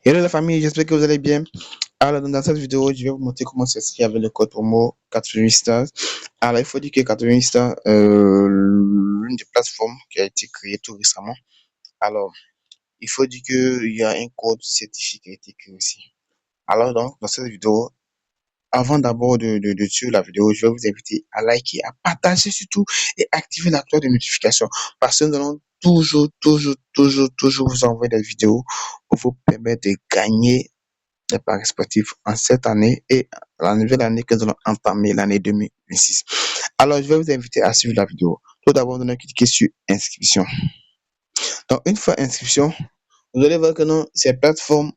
Hello la famille, j'espère que vous allez bien. Alors, dans cette vidéo, je vais vous montrer comment s'inscrire avec le code promo 88 stars. Alors, il faut dire que 88 stars, l'une des plateformes qui a été créée tout récemment. Alors, il faut dire qu'il y a un code certifié qui a été créé aussi. Alors, donc, dans cette vidéo, avant d'abord de suivre la vidéo, je vais vous inviter à liker, à partager surtout et activer la cloche de notification parce que nous allons toujours vous envoyer des vidéos pour vous permettre de gagner des paris sportifs en cette année et la nouvelle année que nous allons entamer, l'année 2026. Alors, je vais vous inviter à suivre la vidéo. Tout d'abord, nous allons cliquer sur inscription. Donc, une fois inscription, vous allez voir que non, ces plateformes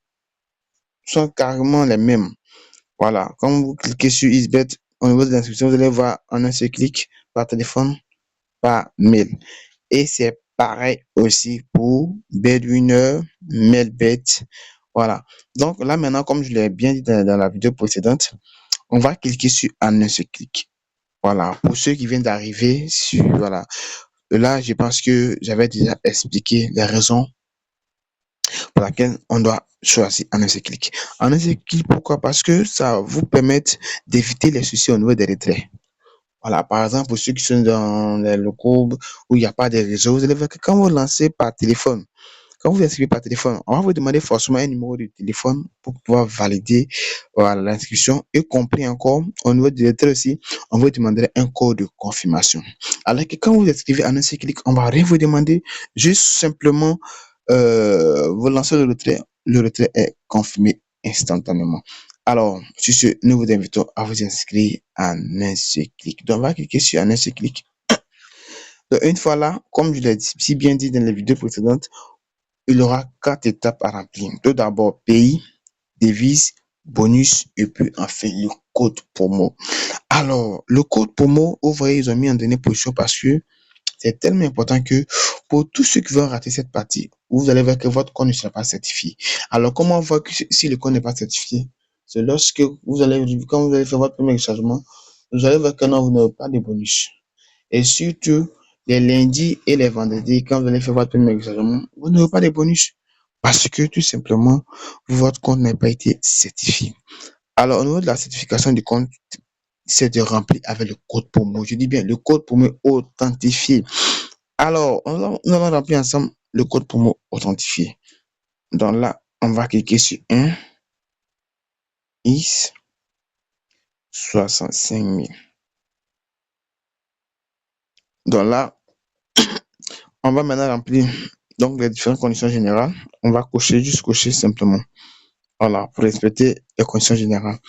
sont carrément les mêmes. Voilà, quand vous cliquez sur Isbet, au niveau de l'inscription, vous allez voir en un seul clic par téléphone, par mail. Et c'est pareil aussi pour Bedwinner, Mailbet. Voilà. Donc là maintenant, comme je l'ai bien dit dans la vidéo précédente, on va cliquer sur en un seul clic. Voilà. Pour ceux qui viennent d'arriver sur, voilà. Là, je pense que j'avais déjà expliqué les raisons pour lesquelles on doit choisir en un seul clic. En un seul clic, pourquoi? Parce que ça vous permet d'éviter les soucis au niveau des retraits. Voilà, par exemple, pour ceux qui sont dans les locaux où il n'y a pas de réseau, vous allez voir que quand vous lancez par téléphone, quand vous inscrivez par téléphone, on va vous demander forcément un numéro de téléphone pour pouvoir valider voilà, l'inscription, y compris encore au niveau du lettre aussi, on vous demanderait un code de confirmation. Alors que quand vous inscrivez en un seul clic, on va rien vous demander, juste simplement vous lancez le retrait est confirmé instantanément. Alors, sur ce, nous vous invitons à vous inscrire en un seul clic. Donc, on va cliquer sur un seul clic. Donc, une fois là, comme je l'ai si bien dit dans les vidéos précédentes, il y aura 4 étapes à remplir. Tout d'abord, pays, devise, bonus et puis enfin le code promo. Alors, le code promo, vous voyez, ils ont mis en dernière position parce que c'est tellement important que pour tous ceux qui veulent rater cette partie, vous allez voir que votre compte ne sera pas certifié. Alors, comment on voit que si le compte n'est pas certifié? C'est lorsque vous allez, quand vous allez faire votre premier chargement, vous allez voir que non, vous n'avez pas de bonus. Et surtout, les lundis et les vendredis, quand vous allez faire votre premier chargement, vous n'aurez pas de bonus. Parce que tout simplement, votre compte n'a pas été certifié. Alors, au niveau de la certification du compte, c'est de remplir avec le code promo. Je dis bien le code promo authentifié. Alors, nous allons remplir ensemble le code promo authentifié. Donc là, on va cliquer sur 1 X 65 000. Donc là, on va maintenant remplir donc les différentes conditions générales. On va juste cocher simplement. Voilà, pour respecter les conditions générales.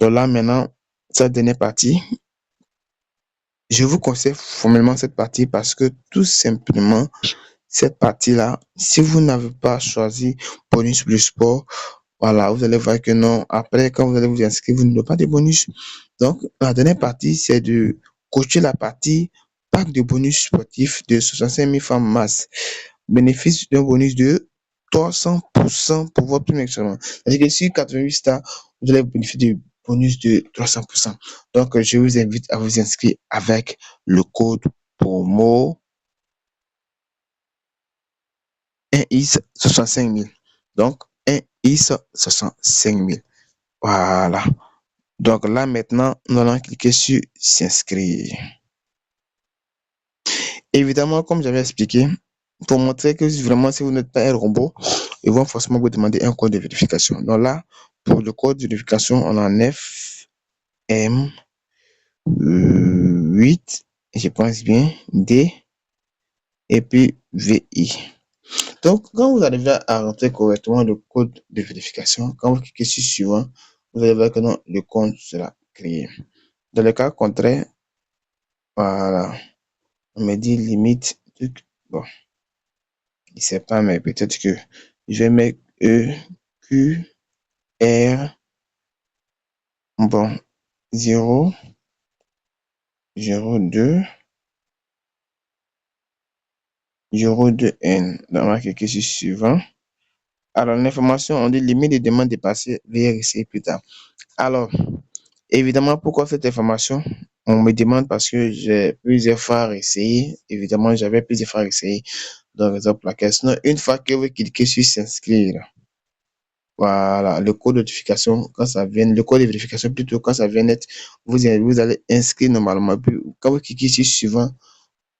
Donc là, maintenant, cette dernière partie, je vous conseille formellement cette partie parce que tout simplement, cette partie-là, si vous n'avez pas choisi bonus plus sport, voilà, vous allez voir que non. Après, quand vous allez vous inscrire, vous n'aurez pas de bonus. Donc, la dernière partie, c'est de cocher la partie pack de bonus sportif de 65 000 francs masse. Bénéfice d'un bonus de 300% pour votre premier examen. C'est-à-dire que sur 88 stars, vous allez bénéficier du bonus de 300%. Donc, je vous invite à vous inscrire avec le code promo 1IS 65 000. Donc, 1IS 65 000. Voilà. Donc là, maintenant, nous allons cliquer sur s'inscrire. Évidemment, comme j'avais expliqué, pour montrer que vraiment, si vous n'êtes pas un robot, ils vont forcément vous demander un code de vérification. Donc là, pour le code de vérification, on a FM8, je pense bien, D, et puis VI. Donc, quand vous arrivez à rentrer correctement le code de vérification, quand vous cliquez sur suivant, vous allez voir que non, le compte sera créé. Dans le cas contraire, voilà, on me dit limite, bon, je sais pas, mais peut-être que je vais mettre E, Q, R, bon, 0, 02, 02N. Donc, on va cliquer sur suivant. Alors, l'information, on dit limite de demande dépassée, veuillez essayer plus tard. Alors, évidemment, pourquoi cette information? On me demande parce que j'ai plusieurs fois essayé. Évidemment, j'avais plusieurs fois essayé. Donc, raison pour laquelle, sinon, une fois que vous cliquez sur s'inscrire, Voilà, le code de notification, quand ça vient, le code de vérification plutôt, quand ça vient net, vous allez inscrire normalement. Puis, quand vous cliquez sur suivant,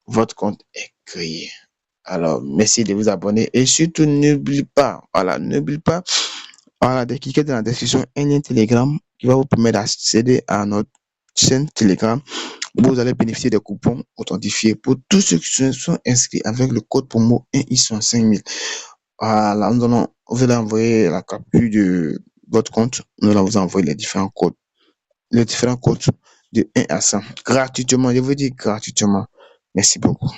votre compte est créé. Alors, merci de vous abonner et surtout, n'oubliez pas, voilà, de cliquer dans la description un lien Telegram qui va vous permettre d'accéder à notre chaîne Telegram où vous allez bénéficier des coupons authentifiés pour tous ceux qui sont inscrits avec le code promo 1 ils sont 5000. Voilà, vous allez envoyer la capture de votre compte. Nous allons vous envoyer les différents codes de 1 à 100 gratuitement. Je vous dis gratuitement. Merci beaucoup.